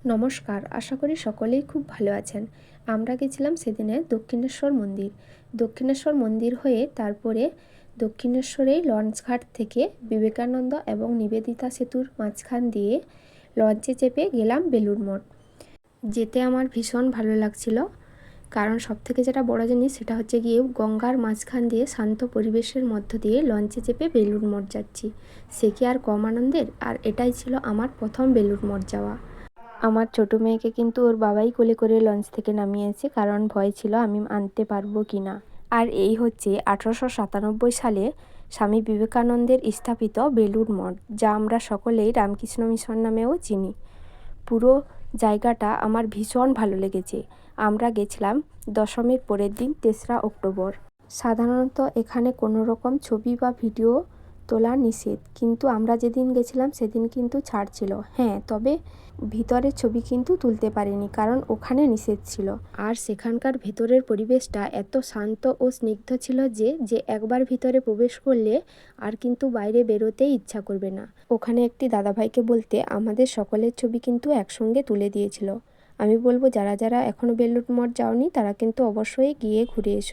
নমস্কার, আশা করি সকলেই খুব ভালো আছেন। আমরা গেছিলাম সেদিনে দক্ষিণেশ্বর মন্দির। দক্ষিণেশ্বর মন্দির হয়ে তারপরে দক্ষিণেশ্বরেই লঞ্চঘাট থেকে বিবেকানন্দ এবং নিবেদিতা সেতুর মাঝখান দিয়ে লঞ্চে চেপে গেলাম বেলুড় মঠ। যেতে আমার ভীষণ ভালো লাগছিল, কারণ সবথেকে যেটা বড় জিনিস সেটা হচ্ছে গিয়ে গঙ্গার মাঝখান দিয়ে শান্ত পরিবেশের মধ্য দিয়ে লঞ্চে চেপে বেলুড় মঠ যাচ্ছি। সে কি আর কম আনন্দের? আর এটাই ছিল আমার প্রথম বেলুড় মঠ যাওয়া। আমার ছোটো মেয়েকে কিন্তু ওর বাবাই কোলে করে লঞ্চ থেকে নামিয়েছে, কারণ ভয় ছিল আমি আনতে পারবো কি না। আর এই হচ্ছে 1897 সালে স্বামী বিবেকানন্দের স্থাপিত বেলুড় মঠ, যা আমরা সকলেই রামকৃষ্ণ মিশন নামেও চিনি। পুরো জায়গাটা আমার ভীষণ ভালো লেগেছে। আমরা গেছিলাম দশমীর পরের দিন 3রা অক্টোবর। সাধারণত এখানে কোনো রকম ছবি বা ভিডিও তোলা নিষেধ, কিন্তু আমরা যেদিন গেছিলাম সেদিন কিন্তু ছাড় ছিল। হ্যাঁ, তবে ভিতরের ছবি কিন্তু তুলতে পারিনি, কারণ ওখানে নিষেধ ছিল। আর সেখানকার ভেতরের পরিবেশটা এত শান্ত ও স্নিগ্ধ ছিল যে একবার ভিতরে প্রবেশ করলে আর কিন্তু বাইরে বেরোতেই ইচ্ছা করবে না। ওখানে একটি দাদাভাইকে বলতে আমাদের সকলের ছবি কিন্তু একসঙ্গে তুলে দিয়েছিল। আমি বলবো যারা যারা এখনও বেলুড় মঠ যাওনি তারা কিন্তু অবশ্যই গিয়ে ঘুরে এসো।